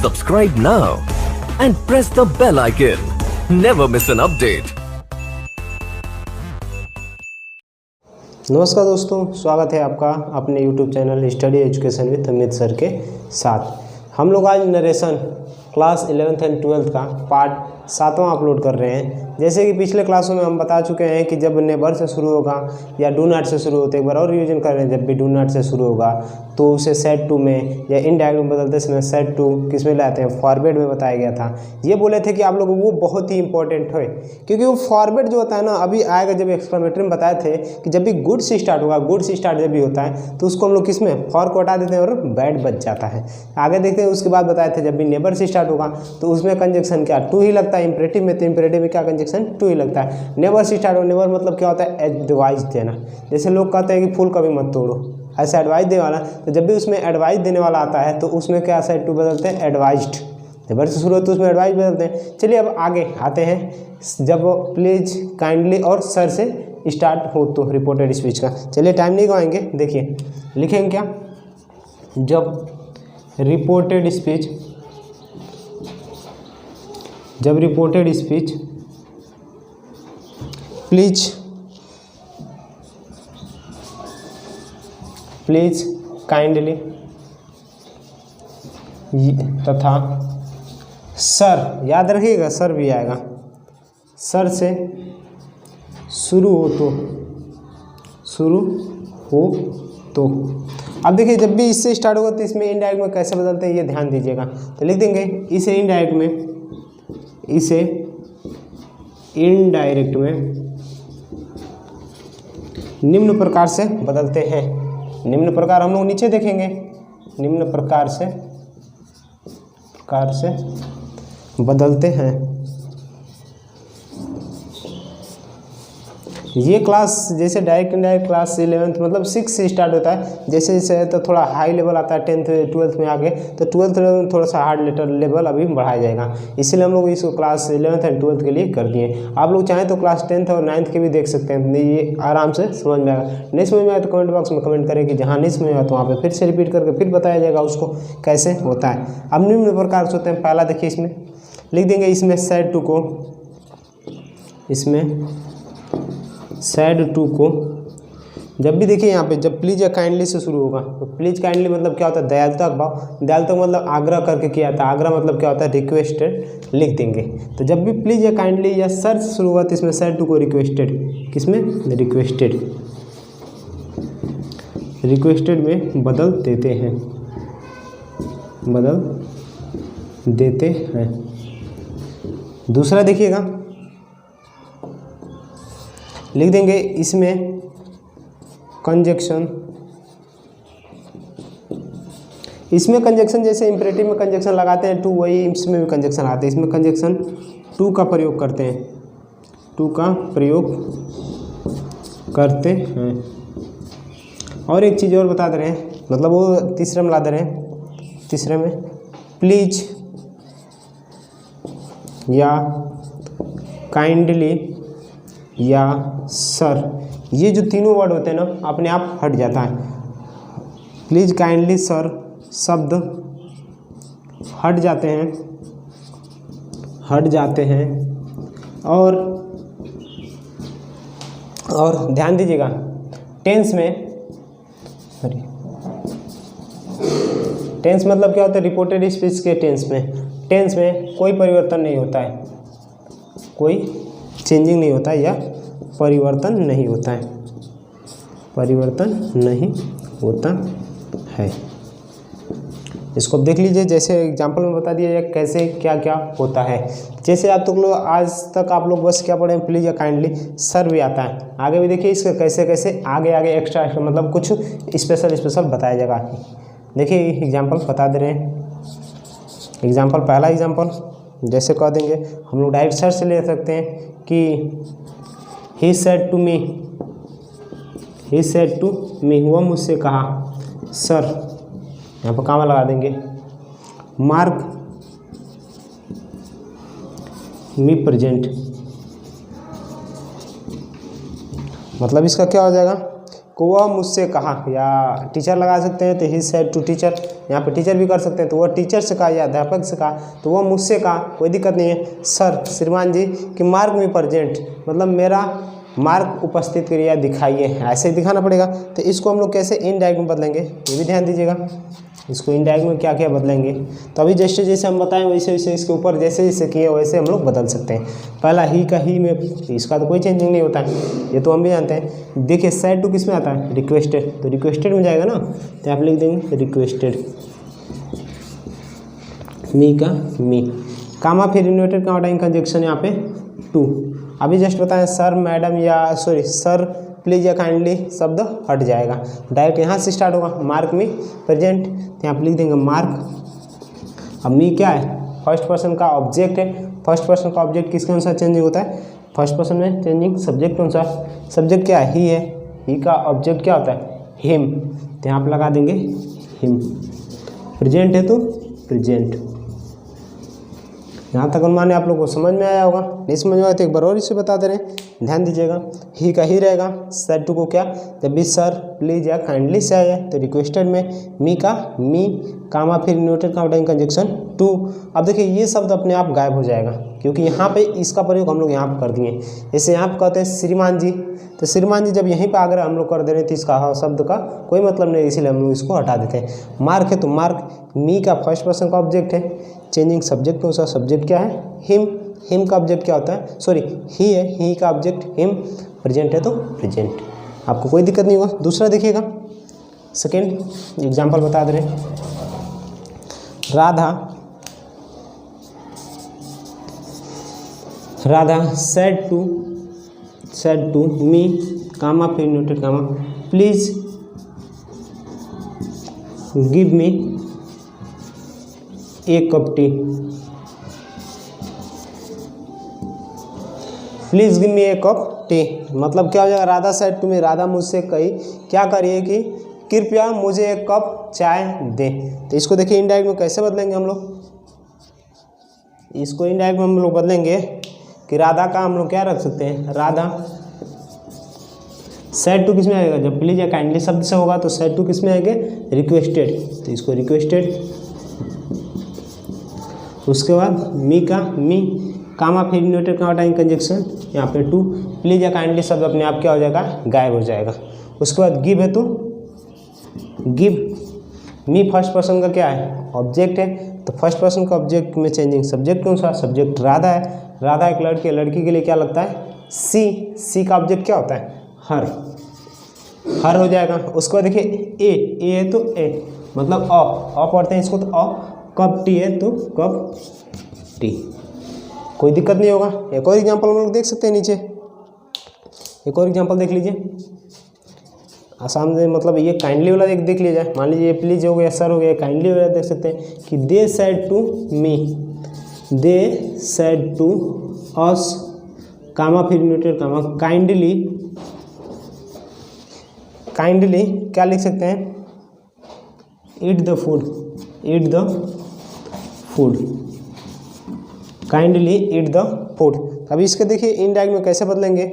Subscribe now and press the bell icon. Never miss an update. नमस्कार दोस्तों, स्वागत है आपका अपने YouTube channel study education with Amit sir के साथ। हम लोग आज narration class 11th and 12th का पार्ट 7वां अपलोड कर रहे हैं। जैसे कि पिछले क्लासों में हम बता चुके हैं कि जब नेबर से शुरू होगा या डू नॉट से शुरू होते, एक बार और रिवीजन कर रहे हैं। जब भी डू नॉट से शुरू होगा तो उसे सेट टू में या इनडायरेक्ट में बदलते समय सेट टू किस में लाते हैं, फॉरवर्ड में बताया गया था। ये बोले थे कि आप लोगों को वो बहुत ही इंपॉर्टेंट है, क्योंकि वो फॉरवर्ड जो होता है ना, अभी आएगा जब एक्सक्लेमेटरी में बताए थे कि जब भी गुड से स्टार्ट होगा, गुड से स्टार्ट जब भी होता है तो उसको हम लोग किस में फॉर को हटा देते हैं और बैड बच जाता है। आगे देखते हैं, उसके बाद बताए थे जब भी नेबर से स्टार्ट होगा तो उसमें कंजक्शन क्या टू ही लगता है। इंपरेटिव में तो इंपरेटिव में क्या कंजक्शन टू ही लगता है। नेवर से स्टार्ट हो, नेवर मतलब क्या होता है, एडवाइस देना। जैसे लोग कहते हैं कि फूल कभी मत तोड़ो, ऐसा एडवाइस देने वाला। तो जब भी उसमें एडवाइस देने वाला आता है तो उसमें क्या सेट टू बदलते हैं एडवाइज्ड। नेवर से शुरू हो तो उसमें एडवाइस बदलते हैं। चलिए अब आगे आते हैं, जब प्लीज काइंडली और सर से स्टार्ट हो तो रिपोर्टेड स्पीच का। चलिए टाइम नहीं गवाएंगे, देखिए लिखेंगे क्या, जब रिपोर्टेड स्पीच प्लीज काइंडली तथा सर, याद रखिएगा सर भी आएगा, सर से शुरू हो तो। अब देखिए जब भी इससे स्टार्ट होगा तो इसमें इनडायरेक्ट में कैसे बदलते हैं ये ध्यान दीजिएगा। तो लिख देंगे इसे इनडायरेक्ट में निम्न प्रकार से बदलते हैं। निम्न प्रकार हम लोग नीचे देखेंगे, निम्न प्रकार से बदलते हैं। ये क्लास जैसे डायरेक्ट इनडायरेक्ट क्लास 11th मतलब 6 से स्टार्ट होता है। जैसे जैसे तो थोड़ा हाई लेवल आता है 10th 12th में आगे, तो 12th में थोड़ा सा हार्ड लेवल अभी बढ़ाया जाएगा। इसलिए हम लोग इसको क्लास 11th एंड 12th के लिए कर दिए। आप लोग चाहें तो क्लास 10th और 9th के भी देख सकते हैं, ये आराम से समझ में आएगा। नहीं समझ में आए तो कमेंट बॉक्स में कमेंट करें कि जहाँ नहीं समझ में आया तो वहाँ पर फिर से रिपीट करके फिर बताया जाएगा उसको कैसे होता है। अब निम्न प्रकार से होते हैं। पहला देखिए, इसमें लिख देंगे, इसमें सेड टू को जब भी देखिए यहाँ पे जब प्लीज या काइंडली से शुरू होगा तो प्लीज काइंडली मतलब क्या होता है, दयालुता भाव। दयालुता मतलब आग्रह करके किया था, आग्रह मतलब क्या होता है, रिक्वेस्टेड लिख देंगे। तो जब भी प्लीज या काइंडली या सर से शुरू हुआ तो इसमें सर टू को रिक्वेस्टेड, किसमें रिक्वेस्टेड में बदल देते हैं। दूसरा देखिएगा, लिख देंगे इसमें कंजक्शन जैसे इंपरेटिव में कंजक्शन लगाते हैं टू, वही इसमें भी कंजक्शन आते हैं। इसमें कंजक्शन टू का प्रयोग करते हैं। और एक चीज़ और बता दे रहे हैं, मतलब वो तीसरे में ला दे रहे हैं। तीसरे में प्लीज या काइंडली या सर, ये जो तीनों वर्ड होते हैं ना अपने आप हट जाता है। प्लीज काइंडली सर शब्द हट जाते हैं। और ध्यान दीजिएगा, टेंस मतलब क्या होता है, रिपोर्टेड स्पीच के टेंस में कोई परिवर्तन नहीं होता है, कोई चेंजिंग नहीं होता है या परिवर्तन नहीं होता है। इसको देख लीजिए, जैसे एग्जांपल में बता दिया जाए कैसे क्या क्या होता है। जैसे आप लोग आज तक आप लोग बस क्या पढ़े हैं, प्लीज या काइंडली, सर भी आता है। आगे भी देखिए इसका कैसे आगे एक्स्ट्रा मतलब कुछ स्पेशल बताया जाएगा। देखिए एग्जांपल बता दे रहे हैं। एग्जांपल, पहला एग्जांपल जैसे कह देंगे, हम लोग डायरेक्ट सर से ले सकते हैं कि ही सेड टू मी, वह मुझसे कहा। सर यहाँ पर कामा लगा देंगे। मार्क मी प्रेजेंट, मतलब इसका क्या हो जाएगा, को वह मुझसे कहा, या टीचर लगा सकते हैं तो ही सेड टू टीचर, यहाँ पे टीचर भी कर सकते हैं तो वह टीचर से कहा या अध्यापक से कहा तो वह मुझसे कहा, कोई दिक्कत नहीं है। सर श्रीमान जी कि मार्क में प्रेजेंट, मतलब मेरा मार्क उपस्थित करिए या दिखाइए, ऐसे ही दिखाना पड़ेगा। तो इसको हम लोग कैसे इनडायरेक्ट में बदलेंगे ये भी ध्यान दीजिएगा। इसको इनडायरेक्ट में क्या क्या बदलेंगे, तो अभी जैसे जैसे हम बताएं वैसे वैसे इसके ऊपर जैसे जैसे किए वैसे हम लोग बदल सकते हैं। पहला ही का ही में, इसका तो कोई चेंजिंग नहीं होता है, ये तो हम भी जानते हैं। देखिए सेड टू किस में आता है, रिक्वेस्टेड, तो रिक्वेस्टेड में जाएगा ना, तो आप लिख देंगे रिक्वेस्टेड, मी का मी, कामा फिर इन्वर्टेड कामा टाइम कंजक्शन यहाँ पे टू। अभी जस्ट बताएं सर मैडम या सॉरी सर प्लीज या काइंडली शब्द हट जाएगा, डायरेक्ट यहाँ से स्टार्ट होगा। मार्क मी प्रेजेंट, तो यहाँ पे लिख देंगे मार्क। अब मी क्या है, फर्स्ट पर्सन का ऑब्जेक्ट है, फर्स्ट पर्सन का ऑब्जेक्ट किसके अनुसार चेंजिंग होता है, फर्स्ट पर्सन में चेंजिंग सब्जेक्ट के अनुसार। सब्जेक्ट क्या है, ही है, ही का ऑब्जेक्ट क्या होता है, हिम, तो यहाँ पे लगा देंगे हिम। प्रेजेंट है तो प्रेजेंट। यहाँ तक अनुमान आप लोगों को समझ में आया होगा, नहीं समझ में आया तो एक बार और इसे बता दे रहे हैं, ध्यान दीजिएगा। ही का ही रहेगा, सेड टू को क्या, जब भी सर प्लीज या काइंडली से आया तो रिक्वेस्टेड में मी का मी, कामा फिर inverted comma time conjunction to. अब देखिए ये शब्द अपने आप गायब हो जाएगा क्योंकि यहाँ पे इसका प्रयोग हम लोग यहाँ पर कर दिए। जैसे यहाँ पर कहते हैं श्रीमान जी, तो श्रीमान जी जब यहीं पर आकर हम लोग कर दे रहे थे, इसका शब्द का कोई मतलब नहीं, इसीलिए हम लोग इसको हटा देते हैं। मार्क है तो मार्क, मी का फर्स्ट पर्सन का ऑब्जेक्ट है, चेंजिंग सब्जेक्ट कौन सा, सब्जेक्ट क्या है हिम, हिम का ऑब्जेक्ट क्या होता है, सॉरी ही है, ही का ऑब्जेक्ट हिम, प्रेजेंट है तो प्रेजेंट, आपको कोई दिक्कत नहीं होगा। दूसरा देखिएगा, सेकेंड एग्जाम्पल बता दे रहे हैं। Radha said to me, comma फिर inverted comma, please give me a cup tea, please give me a cup tea. मतलब क्या हो जाएगा, Radha said to me, Radha मुझसे कही क्या करिए कि कृपया मुझे एक कप चाय दे। तो इसको देखिए इनडायरेक्ट में कैसे बदलेंगे हम लोग, इसको इनडायरेक्ट में हम लोग बदलेंगे कि राधा का हम लोग क्या रख सकते हैं, राधा सेड टू किस में आएगा, जब प्लीज या काइंडली शब्द से होगा तो सेड टू किस में आएंगे, रिक्वेस्टेड, तो इसको रिक्वेस्टेड। उसके बाद मी का मी, कामा फिर इन्वर्टेड कामा टाइम कंजक्शन यहाँ पे टू, प्लीज या काइंडली शब्द अपने आप क्या हो जाएगा, गायब हो जाएगा। उसके बाद गिव है तो गिव, मी फर्स्ट पर्सन का क्या है, ऑब्जेक्ट है, तो फर्स्ट पर्सन का ऑब्जेक्ट में चेंजिंग सब्जेक्ट कौन सा, सब्जेक्ट राधा है, राधा एक लड़की है, लड़की के लिए क्या लगता है सी, सी का ऑब्जेक्ट क्या होता है हर, हर हो जाएगा। उसके बाद देखिए ए है तो ए, मतलब अ पढ़ते हैं इसको तो अ, कप टी है तो कप टी, कोई दिक्कत नहीं होगा। एक और एग्जांपल हम लोग देख सकते हैं नीचे, एक और एग्जांपल देख लीजिए आसान से, मतलब ये काइंडली वाला देख लिया जाए। मान लीजिए ये प्लीज हो गया, सर हो गया, काइंडली वाला देख सकते हैं कि they said to me, they said to us, comma फिर इन्वर्टेड कामा, काइंडली, काइंडली क्या लिख सकते हैं, eat the food, eat the food, kindly eat the food. अभी इसके देखिए इनडायरेक्ट में कैसे बदलेंगे,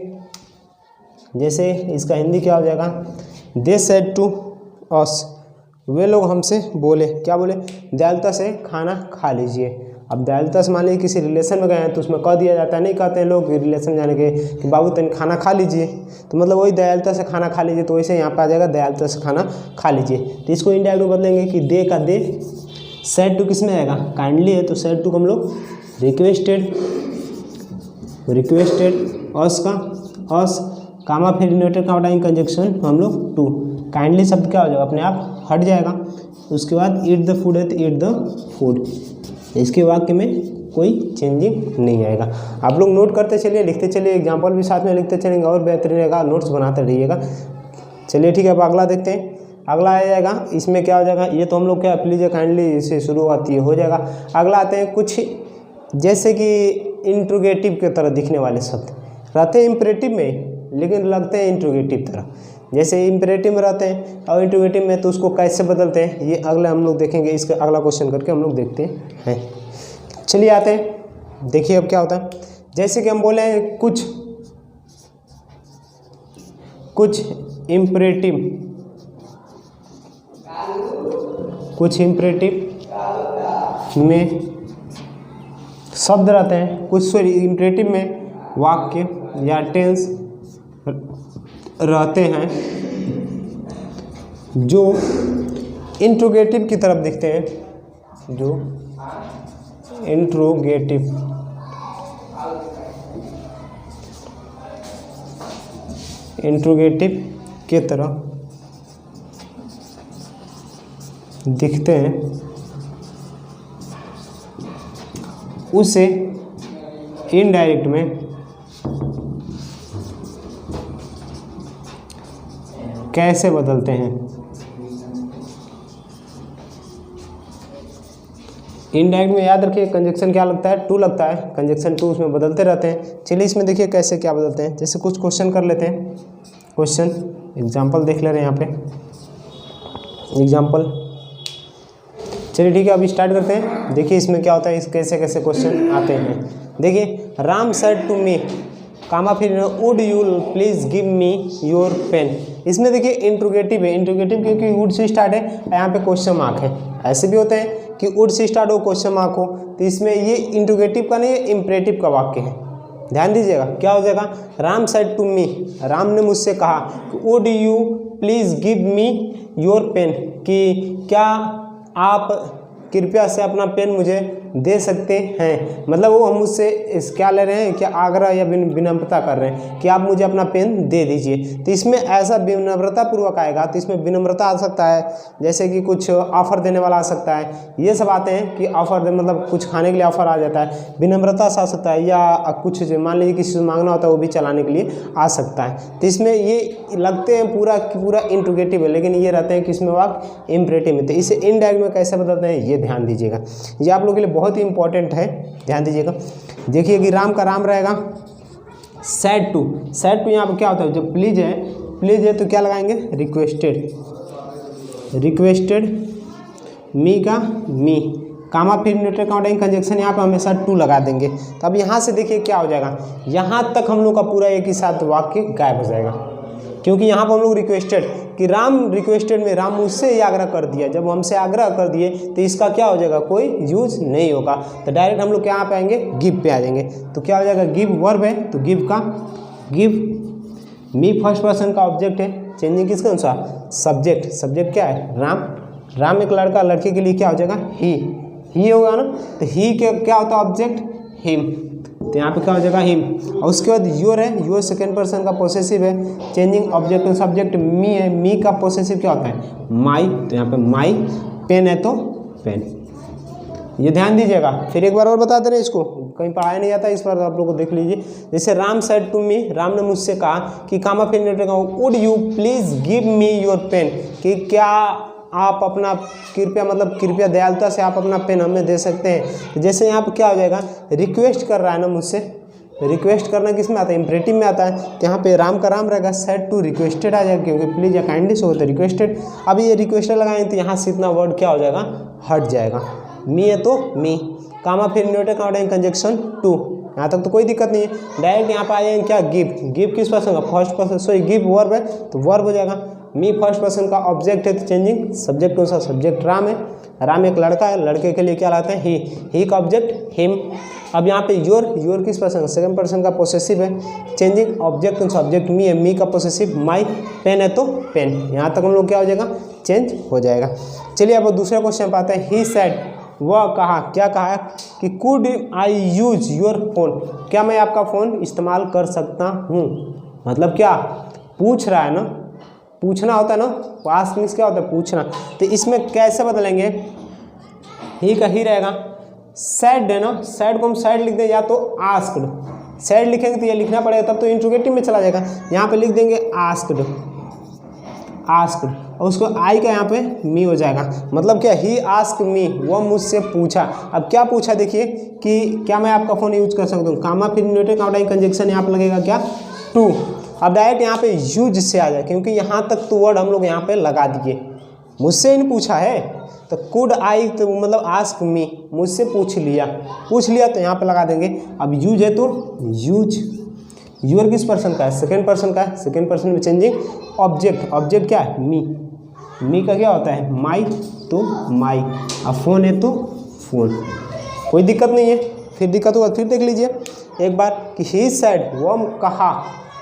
जैसे इसका हिंदी क्या हो जाएगा, दे सेड टू अस, वे लोग हमसे बोले, क्या बोले, दयालुता से खाना खा लीजिए। अब दयालुता से मान लीजिए किसी रिलेशन में गए हैं तो उसमें कह दिया जाता है, नहीं कहते हैं लोग रिलेशन जाने के कि बाबू तन खाना खा लीजिए, तो मतलब वही दयालुता से खाना खा लीजिए, तो वैसे यहाँ पे आ जाएगा दयालुता से खाना खा लीजिए। तो इसको इनडायरेक्ट बदलेंगे कि दे का दे, सेड टू किस में आएगा, काइंडली है तो सेड टू को हम लोग रिक्वेस्टेड, रिक्वेस्टेड, अस का अस, कामा फिर इन्वर्टेड कामा टाइम कंजक्शन हम लोग टू, काइंडली शब्द क्या हो जाएगा अपने आप हट जाएगा। उसके बाद ईट द फूड है तो ईट द फूड, इसके वाक्य में कोई चेंजिंग नहीं आएगा। आप लोग नोट करते चलिए, लिखते चलिए, एग्जाम्पल भी साथ में लिखते चलेंगे और बेहतरीन रहेगा, नोट्स बनाते रहिएगा। चलिए ठीक है, अब अगला देखते हैं। अगला आ जाएगा, इसमें क्या हो जाएगा, ये तो हम लोग क्या प्लीज काइंडली से शुरू होती है हो जाएगा। अगला आते हैं कुछ जैसे कि इंट्रोगेटिव के तरह दिखने वाले शब्द रहते हैं इम्परेटिव में, लेकिन लगते हैं इंट्रोगेटिव तरह, जैसे इम्परेटिव में रहते हैं और इंट्रोगेटिव में, तो उसको कैसे बदलते हैं ये अगले हम लोग देखेंगे। इसका अगला क्वेश्चन करके हम लोग देखते हैं। चलिए आते हैं, देखिए अब क्या होता है। जैसे कि हम बोले हैं कुछ इम्परेटिव, कुछ इम्परेटिव में शब्द रहते हैं, कुछ इम्परेटिव में वाक्य या टेंस रहते हैं जो इंट्रोगेटिव की तरफ दिखते हैं, जो इंट्रोगेटिव के तरह दिखते हैं, उसे इनडायरेक्ट में कैसे बदलते हैं। इनडायरेक्ट में याद रखिए कंजक्शन क्या लगता है, टू लगता है, कंजक्शन टू उसमें बदलते रहते हैं। चलिए इसमें देखिए कैसे क्या बदलते हैं। जैसे कुछ क्वेश्चन कर लेते हैं, क्वेश्चन एग्जाम्पल देख ले रहे हैं यहाँ पे, एग्जाम्पल। चलिए ठीक है, अभी स्टार्ट करते हैं। देखिए इसमें क्या होता है, इस कैसे कैसे क्वेश्चन आते हैं। देखिए Ram said to me, comma फिर would you please give me your pen. इसमें देखिए इंट्रोगेटिव है, इंट्रोगेटिव क्योंकि वुड से स्टार्ट है, यहाँ पे क्वेश्चन मार्क है। ऐसे भी होते हैं कि वुड से स्टार्ट हो क्वेश्चन मार्क हो, तो इसमें ये इंट्रोगेटिव का नहीं, ये इम्परेटिव का वाक्य है। ध्यान दीजिएगा क्या हो जाएगा, Ram said to me, Ram ने मुझसे कहा, would you please give me your pen, कि क्या आप कृपया से अपना पेन मुझे दे सकते हैं। मतलब वो हम मुझसे क्या ले रहे हैं, क्या आग्रह या विनम्रता कर रहे हैं कि आप मुझे अपना पेन दे दीजिए। तो इसमें ऐसा विनम्रता पूर्वक आएगा, तो इसमें विनम्रता आ सकता है, जैसे कि कुछ ऑफर देने वाला आ सकता है, ये सब आते हैं कि ऑफर दे, मतलब कुछ खाने के लिए ऑफर आ जाता है, विनम्रता से आ सकता है, या कुछ मांग लीजिए किसी से मांगना होता है वो भी चलाने के लिए आ सकता है। तो इसमें ये लगते हैं पूरा पूरा इंट्रोगेटिव है, लेकिन ये रहते हैं कि इसमें वाक्य इम्परेटिव में। तो इसे इनडायरेक्ट में कैसे बदलते हैं ये ध्यान दीजिएगा, ये आप लोगों के लिए बहुत ही इंपॉर्टेंट है, ध्यान दीजिएगा। देखिए कि राम का राम रहेगा, सैड टू, सैड टू यहाँ पर क्या होता है, जब प्लीज है तो क्या लगाएंगे, रिक्वेस्टेड, रिक्वेस्टेड मी का मी, कामा फिर न्यूट्रल काउंटिंग कंजक्शन यहाँ पर हमेशा टू लगा देंगे। तो अब यहाँ से देखिए क्या हो जाएगा, यहाँ तक हम लोग का पूरा एक ही साथ वाक्य गायब हो जाएगा, क्योंकि यहाँ पर हम लोग रिक्वेस्टेड कि राम रिक्वेस्टेड में राम मुझसे ये आग्रह कर दिया, जब हमसे आग्रह कर दिए तो इसका क्या हो जाएगा, कोई यूज नहीं होगा। तो डायरेक्ट हम लोग क्या पे आएंगे, गिव पे आ जाएंगे। तो क्या हो जाएगा, गिव वर्ब है, तो गिव का गिव, मी फर्स्ट पर्सन का ऑब्जेक्ट है, चेंजिंग किसके अनुसार, सब्जेक्ट, सब्जेक्ट क्या है, राम, राम एक लड़का, लड़के के लिए क्या हो जाएगा, ही होगा ना। तो ही के क्या होता है ऑब्जेक्ट, हिम, तो यहाँ पे क्या हो जाएगा हिम। और उसके बाद योर है, योर सेकेंड पर्सन का पोसेसिव है, चेंजिंग ऑब्जेक्ट सब्जेक्ट मी है, मी का पोसेसिव क्या होता है, माई, तो यहाँ पे माई, पेन है तो पेन, ये ध्यान दीजिएगा। फिर एक बार और बता दे रहे हैं, इसको कहीं पढ़ाया नहीं जाता, इस बार आप लोग को देख लीजिए। जैसे Ram said to me, Ram ने मुझसे कहा कि कामा फिर would you please give me your pen, कि क्या आप अपना कृपया, मतलब कृपया दयालुता से आप अपना पेन हमें दे सकते हैं। जैसे यहाँ पर क्या हो जाएगा, रिक्वेस्ट कर रहा है ना मुझसे, रिक्वेस्ट करना किस में आता है, इम्परेटिव में आता है। तो यहाँ पे राम का राम रहेगा, सेड टू रिक्वेस्टेड आ जाएगा, क्योंकि प्लीज या काइंडली से होता है रिक्वेस्टेड। अब ये रिक्वेस्टेड लगाएंगे तो यहाँ से इतना वर्ड क्या हो जाएगा, हट जाएगा। मी है तो मी, कामा फिर न्यूट्रल काउंटिंग कंजक्शन टू, यहाँ तक तो कोई दिक्कत नहीं है। डायरेक्ट यहाँ पे आ जाएंगे क्या, गिव, गिव किस पर्सन का, first person, sorry give verb है तो वर्ब हो जाएगा। मी फर्स्ट पर्सन का ऑब्जेक्ट है तो चेंजिंग सब्जेक्ट अनुसार, सब्जेक्ट राम है, राम एक लड़का है, लड़के के लिए क्या लाते हैं, ही का ऑब्जेक्ट हिम। अब यहाँ पे योर, योर किस पर्सन, सेकंड पर्सन का पोसेसिव है, चेंजिंग ऑब्जेक्ट अनुसार, ऑब्जेक्ट मी है, मी का पोसेसिव माई, पेन है तो पेन, यहाँ तक हम लोग क्या हो जाएगा, चेंज हो जाएगा। चलिए अब दूसरा क्वेश्चन पाते हैं। ही सेड, वह कहा, क्या कहा है कि could I use your phone, क्या मैं आपका फ़ोन इस्तेमाल कर सकता हूँ। मतलब क्या पूछ रहा है ना, पूछना होता है ना, पास्ट मीन्स क्या होता है, पूछना। तो इसमें कैसे बदलेंगे, ही का ही रहेगा, सैड है ना, सैड को हम सैड लिख दें या तो आस्क्ड, सैड लिखेंगे तो ये लिखना पड़ेगा, तब तो इंट्रोगेटिव में चला जाएगा। यहाँ पे लिख देंगे आस्क्ड, आस्क्ड, और उसको आई का यहाँ पे मी हो जाएगा। मतलब क्या, ही आस्क मी, वो मुझसे पूछा। अब क्या पूछा देखिए कि क्या मैं आपका फ़ोन यूज कर सकता हूँ, कामा फिर न्यूट्रल काउंटिंग कंजक्शन यहाँ पे लगेगा क्या, टू। अब डायरेक्ट यहाँ पे यूज से आ जाए, क्योंकि यहाँ तक तो वर्ड हम लोग यहाँ पे लगा दिए, मुझसे इन पूछा है तो कुड आई, तो मतलब आस्क मी, मुझसे पूछ लिया तो यहाँ पे लगा देंगे। अब यूज है तो यूज, यूर किस पर्सन का है, सेकेंड पर्सन का है, सेकेंड पर्सन में चेंजिंग ऑब्जेक्ट, ऑब्जेक्ट क्या है, मी का क्या होता है, माई तो माई, अब फ़ोन है तो फ़ोन, कोई दिक्कत नहीं है। फिर दिक्कत होगा फिर देख लीजिए एक बार कि ही सेड, वो कहा,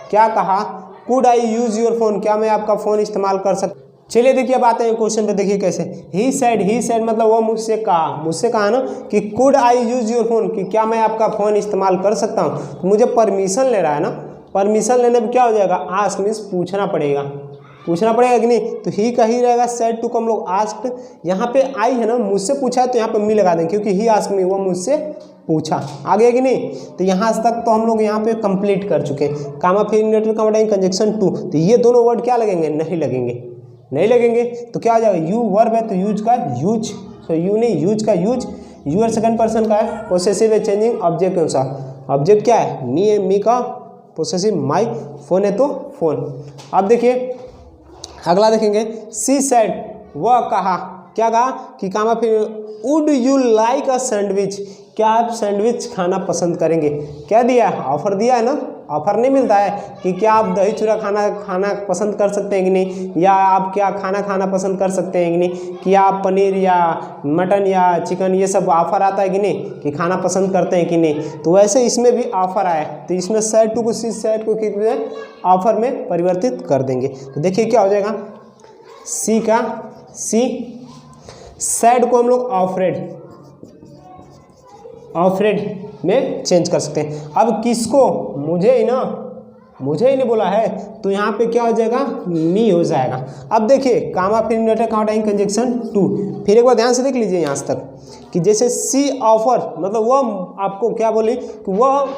क्या कहा, could I use your phone, क्या मैं आपका फ़ोन इस्तेमाल कर सकता। चलिए देखिए अब आते हैं क्वेश्चन पे, देखिए कैसे। ही सेड मतलब वो मुझसे कहा ना कि could I use your phone, कि क्या मैं आपका फ़ोन इस्तेमाल कर सकता हूँ। तो मुझे परमिशन ले रहा है ना, परमिशन लेने पर क्या हो जाएगा, आस्क मीन्स पूछना पड़ेगा कि नहीं, तो ही का ही रहेगा। सेड टू को हम लोग आस्क्ड, यहाँ पे आई है ना, मुझसे पूछा है तो यहाँ पे मी लगा देंगे क्योंकि ही आस्क मी, वो मुझसे पूछा, आ गया कि नहीं। तो यहाँ तक तो हम लोग यहाँ पे कंप्लीट कर चुके हैं। कामा फिर इंडेटर का वर्ड कंजक्शन टू, तो ये दोनों वर्ड क्या लगेंगे, नहीं लगेंगे तो क्या हो जाएगा, यू वर्ब है तो यूज का यूज, तो यू नहीं यूज का यूज, यूर सेकंड पर्सन का है, पोसेसिव है चेंजिंग ऑब्जेक्ट के अनुसार, ऑब्जेक्ट क्या है, मी का पोसेसिव, माई, फोन है तो फोन। अब देखिए अगला देखेंगे, सी सेड, वह कहा, क्या कहा कि कामा फिर would you like a sandwich, क्या आप सैंडविच खाना पसंद करेंगे। क्या दिया है, ऑफर दिया है ना, ऑफर नहीं मिलता है कि क्या आप दही चूड़ा खाना पसंद कर सकते हैं कि नहीं, या आप क्या खाना पसंद कर सकते हैं कि नहीं, कि आप पनीर या मटन या चिकन ये सब ऑफर आता है कि नहीं, कि खाना पसंद करते हैं कि नहीं। तो वैसे इसमें भी ऑफर आया, तो इसमें सेड टू को सी सेड को कितने ऑफर में परिवर्तित कर देंगे। तो देखिए क्या हो जाएगा, सी का सी, सैड को हम लोग ऑफरेड में चेंज कर सकते हैं। अब किसको, मुझे ही नहीं बोला है, तो यहाँ पे क्या हो जाएगा, मी हो जाएगा। अब देखिए कामा फिर इंडेटर का टाइम कंजक्शन टू, फिर एक बार ध्यान से देख लीजिए यहाँ तक कि जैसे सी ऑफर, मतलब वो आपको क्या बोली कि वह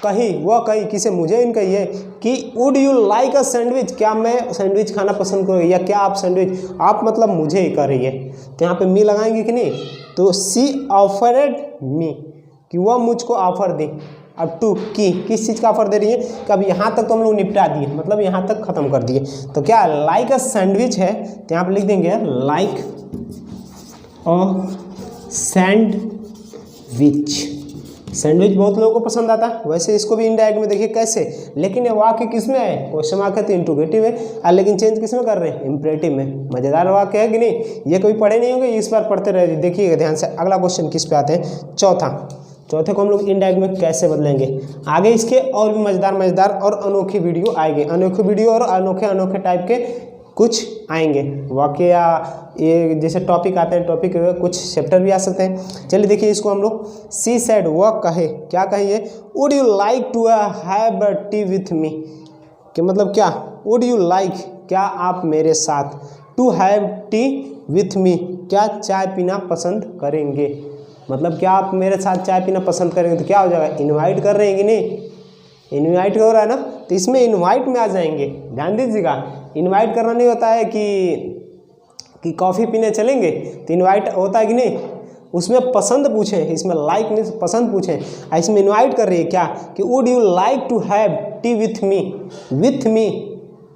कही किसे, मुझे इन कही है कि would you like a sandwich, क्या मैं सैंडविच खाना पसंद करूँगी, या क्या आप सैंडविच, आप मतलब मुझे ही कर रही है, तो यहाँ पे मी लगाएंगे कि नहीं, तो सी ऑफरेड मी, कि वह मुझको ऑफर दे। अब टू की किस चीज़ का ऑफर दे रही है, कि अब यहाँ तक तो हम लोग निपटा दिए, मतलब यहाँ तक ख़त्म कर दिए। तो क्या लाइक अ सैंडविच है, तो यहाँ पे लिख देंगे लाइक अ सैंडविच। सैंडविच बहुत लोगों को पसंद आता है, वैसे इसको भी इनडायरेक्ट में देखिए कैसे, लेकिन ये वाक्य किस में है, क्वेश्चन मार्क है तो इंट्रोगेटिव है, लेकिन चेंज किस में कर रहे हैं, इंपरेटिव में। मज़ेदार वाक्य है कि नहीं, ये कभी पढ़े नहीं होंगे, इस बार पढ़ते रहे, देखिएगा ध्यान से। अगला क्वेश्चन किस पे आते हैं, चौथे को हम लोग इनडायरेक्ट में कैसे बदलेंगे। आगे इसके और भी मज़ेदार और अनोखी वीडियो आएंगे, अनोखी वीडियो और अनोखे टाइप के कुछ आएंगे वाक्य, या ये जैसे टॉपिक आते हैं, टॉपिक कुछ चैप्टर भी आ सकते हैं। चलिए देखिए इसको हम लोग, सी सेड, वह कहे, क्या कहिए, would you like to have a tea with me, कि मतलब क्या, वुड यू लाइक, क्या आप मेरे साथ, to have tea with me, क्या चाय पीना पसंद करेंगे, मतलब क्या आप मेरे साथ चाय पीना पसंद करेंगे। तो क्या हो जाएगा, इनवाइट कर रहे हैं कि नहीं, इनवाइट हो रहा है ना, तो इसमें इनवाइट में आ जाएंगे। ध्यान दीजिएगा, इनवाइट करना नहीं होता है कि कॉफ़ी पीने चलेंगे, तो इनवाइट होता है कि नहीं, उसमें पसंद पूछें, इसमें लाइक मीन्स पसंद पूछें, इसमें इनवाइट कर रही है क्या, कि would you like to have tea with me,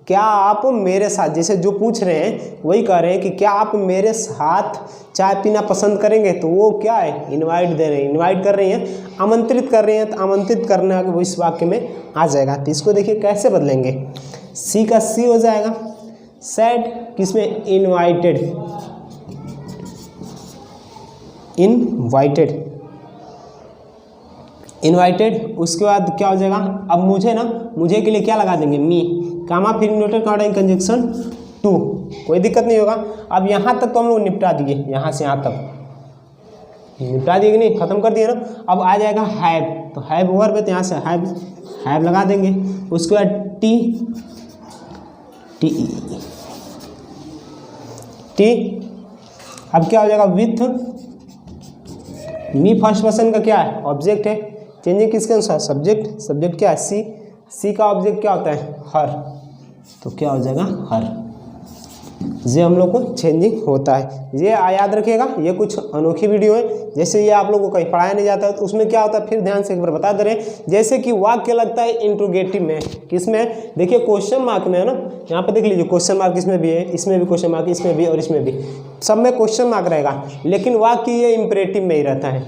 क्या आप मेरे साथ, जैसे जो पूछ रहे हैं वही कह रहे हैं कि क्या आप मेरे साथ चाय पीना पसंद करेंगे, तो वो क्या है, इनवाइट दे रहे हैं, इनवाइट कर रही हैं, आमंत्रित कर रही हैं, तो आमंत्रित करना वो इस वाक्य में आ जाएगा। तो इसको देखिए कैसे बदलेंगे, सी का सी हो जाएगा, सेड किसमें, इनवाइटेड, उसके बाद क्या हो जाएगा, अब मुझे के लिए क्या लगा देंगे, मी, कामा फिर इंडेटर का कंजक्शन टू, कोई दिक्कत नहीं होगा। अब यहाँ तक तो हम लोग निपटा दिए, यहाँ से यहाँ तक निपटा दिए कि नहीं, खत्म कर दिए ना। अब आ जाएगा हैव, तो हैव वर्ब है, तो यहाँ से हैव लगा देंगे। उसके बाद टी, अब क्या हो जाएगा, विथ मी, फर्स्ट पर्सन का क्या है, ऑब्जेक्ट है, चेंजिंग किसके अनुसार, सब्जेक्ट क्या है, सी का ऑब्जेक्ट क्या होता है, हर, तो क्या हो जाएगा, हर। ये हम लोग को चेंजिंग होता है, ये याद रखिएगा। ये कुछ अनोखी वीडियो है, जैसे ये आप लोगों को कहीं पढ़ाया नहीं जाता है तो उसमें क्या होता है, फिर ध्यान से एक बार बता दे रहे हैं। जैसे कि वाक्य लगता है इंट्रोगेटिव में, किसमें, देखिए क्वेश्चन मार्क में है ना, यहाँ पे देख लीजिए क्वेश्चन मार्क इसमें भी है, इसमें भी क्वेश्चन मार्क, इसमें भी और इसमें भी, सब में क्वेश्चन मार्क रहेगा, लेकिन वाक्य ये इंपरेटिव में ही रहता है,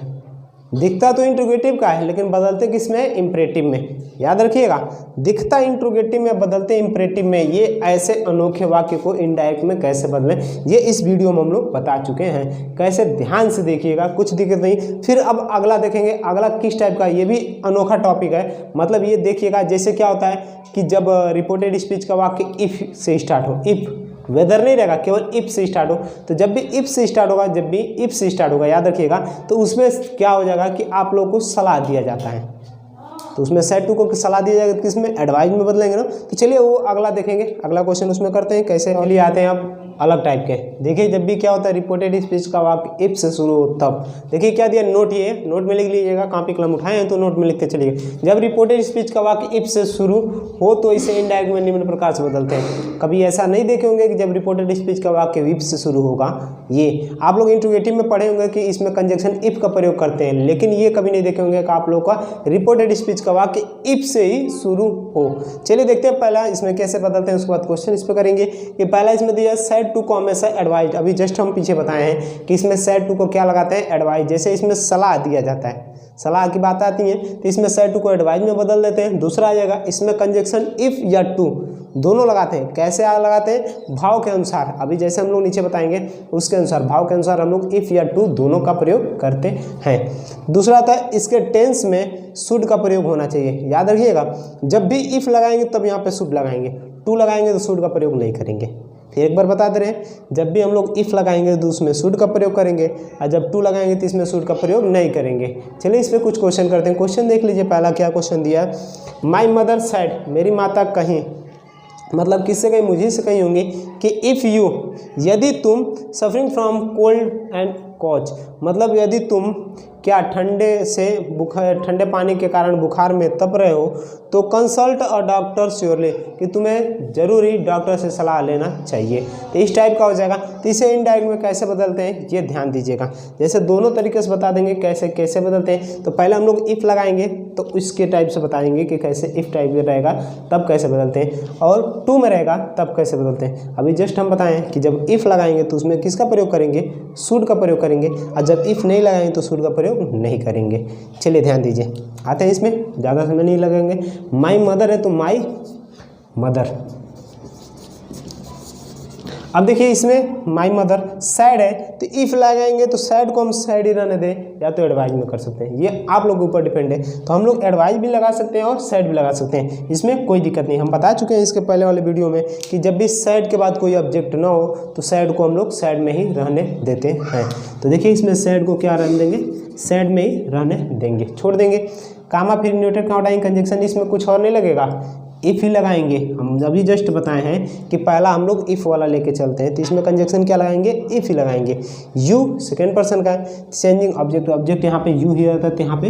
दिखता तो इंट्रोगेटिव का है लेकिन बदलते किसमें, इम्परेटिव में। याद रखिएगा, दिखता इंट्रोगेटिव में, बदलते इम्परेटिव में। ये ऐसे अनोखे वाक्य को इनडायरेक्ट में कैसे बदलें, ये इस वीडियो में हम लोग बता चुके हैं। कैसे, ध्यान से देखिएगा, कुछ दिक्कत नहीं। फिर अब अगला देखेंगे, अगला किस टाइप का, ये भी अनोखा टॉपिक है। मतलब ये देखिएगा, जैसे क्या होता है कि जब रिपोर्टेड स्पीच का वाक्य इफ से स्टार्ट हो, इफ, वेदर नहीं रहेगा, केवल इफ से स्टार्ट हो, तो जब भी इफ से स्टार्ट होगा, जब भी इफ से स्टार्ट होगा, याद रखिएगा, तो उसमें क्या हो जाएगा कि आप लोगों को सलाह दिया जाता है। तो उसमें सेड टू को सलाह दी जाएगी, किसमें, एडवाइज में बदलेंगे ना। तो चलिए वो अगला देखेंगे, अगला क्वेश्चन उसमें करते हैं कैसे। चलिए आते हैं अब अलग टाइप के। देखिए जब भी क्या होता है रिपोर्टेड स्पीच का वाक्य इफ से शुरू हो तब, देखिए क्या दिया, नोट, ये नोट में लिख लीजिएगा, कॉपी कलम उठाए हैं तो नोट में लिख के चलिए। जब रिपोर्टेड स्पीच का वाक्य इफ से शुरू हो तो इसे इनडायरेक्ट में निम्न प्रकार से बदलते हैं। कभी ऐसा नहीं देखे होंगे कि जब रिपोर्टेड स्पीच का वाक्य इफ से शुरू होगा, ये आप लोग इंट्रोगेटिव में पढ़े होंगे कि इसमें कंजक्शन इफ का प्रयोग करते हैं, लेकिन ये कभी नहीं देखे होंगे कि आप लोग का रिपोर्टेड स्पीच का वाक्य इफ से ही शुरू हो। चलिए देखते हैं पहला इसमें कैसे बदलते हैं, उसके बाद क्वेश्चन इस पर करेंगे। कि पहला इसमें दिया सेड टू को हमेशा एडवाइज, अभी जस्ट हम पीछे बताए हैं कि इसमें सेड टू को क्या लगाते हैं, एडवाइज। जैसे इसमें सलाह दिया जाता है, सलाह की बात आती है, तो इसमें सेड टू को एडवाइज में बदल देते हैं। दूसरा आ जाएगा, इसमें कंजक्शन इफ या टू दोनों लगाते हैं। कैसे लगाते हैं, भाव के अनुसार, अभी जैसे हम लोग नीचे बताएंगे उसके अनुसार, भाव के अनुसार हम लोग इफ या टू दोनों का प्रयोग करते हैं। दूसरा आता है इसके टेंस में शुड का प्रयोग होना चाहिए। याद रखिएगा, जब भी इफ लगाएंगे तब यहाँ पे शुड लगाएंगे, टू लगाएंगे तो शुड का प्रयोग नहीं करेंगे। फिर एक बार बता दे रहे हैं, जब भी हम लोग इफ लगाएंगे तो उसमें शुड का प्रयोग करेंगे, और जब टू लगाएंगे तो इसमें शुड का प्रयोग नहीं करेंगे। चलिए इस पर कुछ क्वेश्चन करते हैं। क्वेश्चन देख लीजिए, पहला क्या क्वेश्चन दिया है, माई मदर सेड, मेरी माता कहीं, मतलब किससे कहीं, मुझे से कहीं होंगी कि इफ़ यू, यदि तुम suffering from cold and cause, मतलब यदि तुम क्या ठंडे से बुखार, ठंडे पानी के कारण बुखार में तप रहे हो, तो कंसल्ट अ डॉक्टर श्योरली, कि तुम्हें जरूरी डॉक्टर से सलाह लेना चाहिए। तो इस टाइप का हो जाएगा। तो इसे इनडायरेक्ट में कैसे बदलते हैं ये ध्यान दीजिएगा। जैसे दोनों तरीके से बता देंगे कैसे कैसे बदलते हैं। तो पहले हम लोग इफ़ लगाएंगे तो इसके टाइप से बताएंगे कि कैसे इफ़ टाइप में रहेगा तब कैसे बदलते हैं, और टू में रहेगा तब कैसे बदलते हैं। अभी जस्ट हम बताएं कि जब इफ़ लगाएंगे तो उसमें किसका प्रयोग करेंगे, शुड का प्रयोग करेंगे, और जब इफ़ नहीं लगाएंगे तो शुड का प्रयोग नहीं करेंगे। चलिए ध्यान दीजिए, आते हैं इसमें, ज़्यादा समय नहीं लगेंगे। माई मदर है तो माई मदर। अब देखिए इसमें माई मदर, सैड है तो इफ़ लगाएंगे तो सैड को हम सैड ही रहने दें, या तो एडवाइज में कर सकते हैं, ये आप लोगों के ऊपर डिपेंड है। तो हम लोग एडवाइज भी लगा सकते हैं और सैड भी लगा सकते हैं, इसमें कोई दिक्कत नहीं। हम बता चुके हैं इसके पहले वाले वीडियो में कि जब भी सैड के बाद कोई ऑब्जेक्ट ना हो तो सैड को हम लोग सैड में ही रहने देते हैं। तो देखिए इसमें सैड को क्या रहने देंगे, सैड में ही रहने देंगे, छोड़ देंगे। कामा फिर न्यूट्रल काउंटाइंग कंजक्शन, इसमें कुछ और नहीं लगेगा, इफ़ ही लगाएंगे। हम अभी जस्ट बताए हैं कि पहला हम लोग इफ़ वाला लेके चलते हैं, तो इसमें कंजक्शन क्या लगाएंगे, इफ़ ही लगाएंगे। यू सेकेंड पर्सन का है, चेंजिंग ऑब्जेक्ट, ऑब्जेक्ट यहाँ पे यू ही रहता है तो यहाँ पे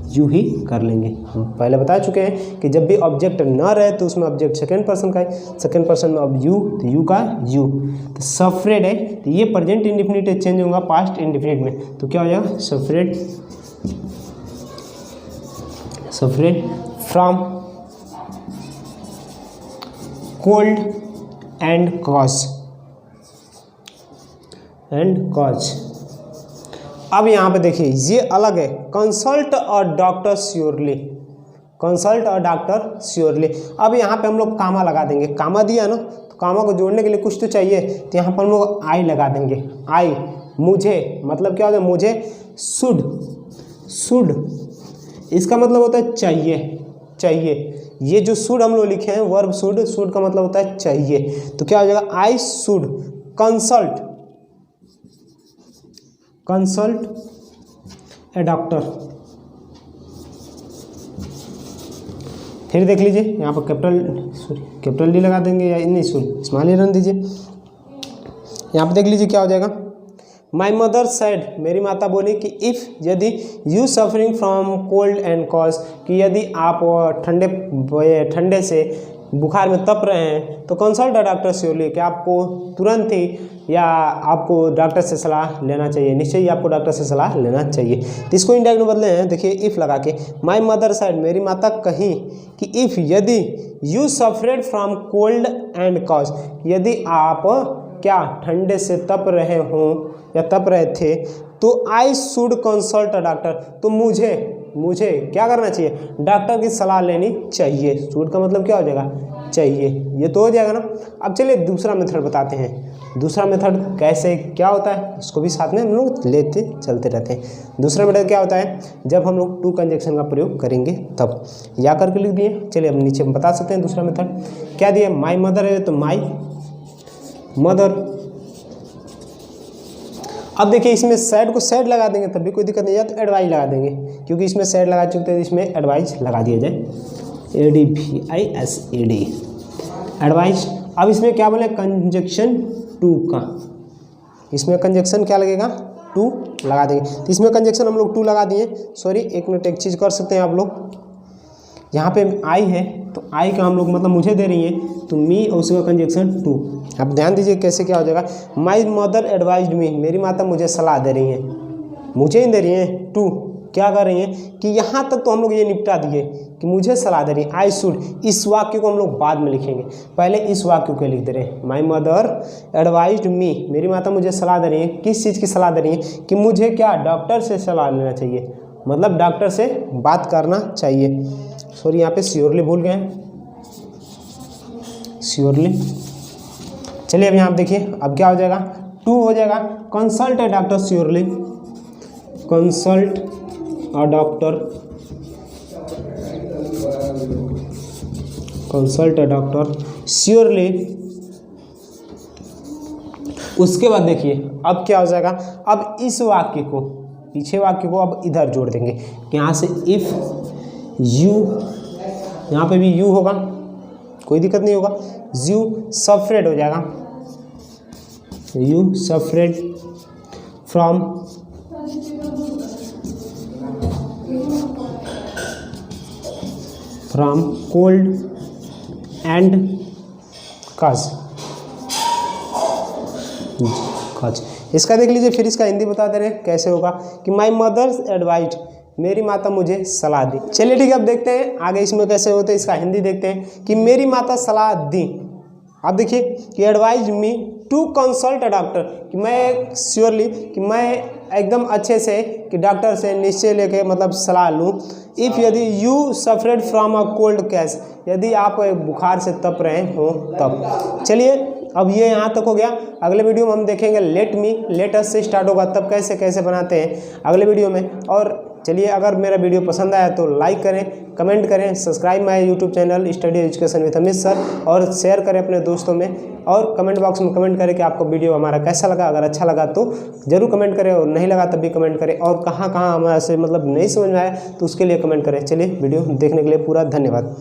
यू ही कर लेंगे। हम पहले बता चुके हैं कि जब भी ऑब्जेक्ट न रहे तो उसमें ऑब्जेक्ट सेकेंड पर्सन का है, सेकेंड पर्सन में अब यू, तो यू का यू। तो सफरेड है तो ये प्रेजेंट इंडेफिनिट चेंज होगा पास्ट इंडेफिनिट में, तो क्या हो जाएगा, सफरेड, सफरेड फ्रॉम कोल्ड एंड कॉज, अब यहाँ पे देखिए ये अलग है, कंसल्ट और डॉक्टर श्योरली, कंसल्ट और डॉक्टर श्योरली। अब यहाँ पे हम लोग कामा लगा देंगे, कामा दिया ना तो कामा को जोड़ने के लिए कुछ तो चाहिए, तो यहाँ पर हम लोग आई लगा देंगे। आई, मुझे, मतलब क्या होता है, मुझे शुड, शुड इसका मतलब होता है चाहिए, चाहिए। ये जो शुड हम लोग लिखे हैं वर्ब शुड, शुड का मतलब होता है चाहिए। तो क्या हो जाएगा, I should consult, consult A doctor. फिर देख लीजिए यहाँ पर कैपिटल डी लगा देंगे, या नहीं सॉरी स्मॉल ही रन दीजिए। यहाँ पर देख लीजिए क्या हो जाएगा, माई मदर सेड, मेरी माता बोली कि इफ़, यदि you suffering from cold and cause, कि यदि आप ठंडे से बुखार में तप रहे हैं तो कंसल्ट डॉक्टर श्योरली, कि आपको तुरंत ही या आपको डॉक्टर से सलाह लेना चाहिए, निश्चय ही आपको डॉक्टर से सलाह लेना चाहिए। तो इसको इंडायरेक्ट में बदले हैं, देखिए इफ़ लगा के, माई मदर सेड, मेरी माता कहीं कि इफ़, यदि you suffered from cold and cough, यदि आप क्या ठंडे से तप रहे हों या तप रहे थे तो I should consult a doctor, तो मुझे क्या करना चाहिए, डॉक्टर की सलाह लेनी चाहिए। शुड का मतलब क्या हो जाएगा, चाहिए, ये तो हो जाएगा ना। अब चलिए दूसरा मेथड बताते हैं। दूसरा मेथड कैसे क्या होता है इसको भी साथ में हम लोग लेते चलते रहते हैं। दूसरा मेथड क्या होता है, जब हम लोग टू कंजक्शन का प्रयोग करेंगे तब, या करके लिख दिए। चलिए अब नीचे हम बता सकते हैं दूसरा मेथड क्या दिए, माई मदर है तो माई मदर। अब देखिए इसमें सैड को सैड लगा देंगे तब भी कोई दिक्कत नहीं है, तो एडवाइज लगा देंगे, क्योंकि इसमें सैड लगा चुके हैं, इसमें एडवाइज लगा दिया जाए, ADVISED एडवाइज। अब इसमें क्या बोले, कंजक्शन टू का, इसमें कंजक्शन क्या लगेगा, टू लगा देंगे। तो इसमें कंजक्शन हम लोग टू लगा दिए। सॉरी एक मिनट, एक चीज़ कर सकते हैं आप लोग, यहाँ पे आई है तो आई का हम लोग मतलब मुझे दे रही है तो मी और उसका कंजक्शन टू। अब ध्यान दीजिए कैसे क्या हो जाएगा, माई मदर एडवाइज्ड मी, मेरी माता मुझे सलाह दे रही है, मुझे ही दे रही है, टू क्या कर रही हैं कि यहाँ तक तो हम लोग ये निपटा दिए कि मुझे सलाह दे रही है। आई शुड, इस वाक्य को हम लोग बाद में लिखेंगे, पहले इस वाक्य को लिख दे रहे हैं, माई मदर एडवाइज्ड मी, मेरी माता मुझे सलाह दे रही है, किस चीज़ की सलाह दे रही है कि मुझे क्या डॉक्टर से सलाह लेना चाहिए, मतलब डॉक्टर से बात करना चाहिए। सॉरी यहाँ पे श्योरली भूल गए हैं, श्योरली। चलिए अब यहाँ पे देखिए अब क्या हो जाएगा, टू हो जाएगा consult A doctor surely, consult a doctor, consult a doctor surely. उसके बाद देखिए अब क्या हो जाएगा, अब इस वाक्य को, पीछे वाक्य को अब इधर जोड़ देंगे कि यहाँ से इफ़ यू, यहाँ पे भी यू होगा, कोई दिक्कत नहीं होगा, यू सफरेड हो जाएगा, you suffered from cold and कज। इसका देख लीजिए, फिर इसका हिंदी बता दे रहे हैं कैसे होगा कि माई मदर्स एडवाइज, मेरी माता मुझे सलाह दी। चलिए ठीक है, अब देखते हैं आगे इसमें कैसे होते हैं, इसका हिंदी देखते हैं कि मेरी माता सलाह दी। अब देखिए कि advise me to consult a doctor, कि मैं श्योरली, कि मैं एकदम अच्छे से कि डॉक्टर से निश्चय लेके मतलब सलाह लूँ। इफ़ यदि you suffered from a cold कैस, यदि आप बुखार से तप रहे हो तब। चलिए अब ये यहाँ तक हो गया। अगले वीडियो में हम देखेंगे लेट अस से स्टार्ट होगा, तब कैसे कैसे बनाते हैं अगले वीडियो में। और चलिए अगर मेरा वीडियो पसंद आया तो लाइक करें, कमेंट करें, subscribe my YouTube channel study education with Amit sir, और शेयर करें अपने दोस्तों में, और कमेंट बॉक्स में कमेंट करें कि आपको वीडियो हमारा कैसा लगा। अगर अच्छा लगा तो ज़रूर कमेंट करें, और नहीं लगा तब भी कमेंट करें, और कहाँ कहाँ हमारे से मतलब नहीं समझ में आया तो उसके लिए कमेंट करें। चलिए वीडियो देखने के लिए पूरा धन्यवाद।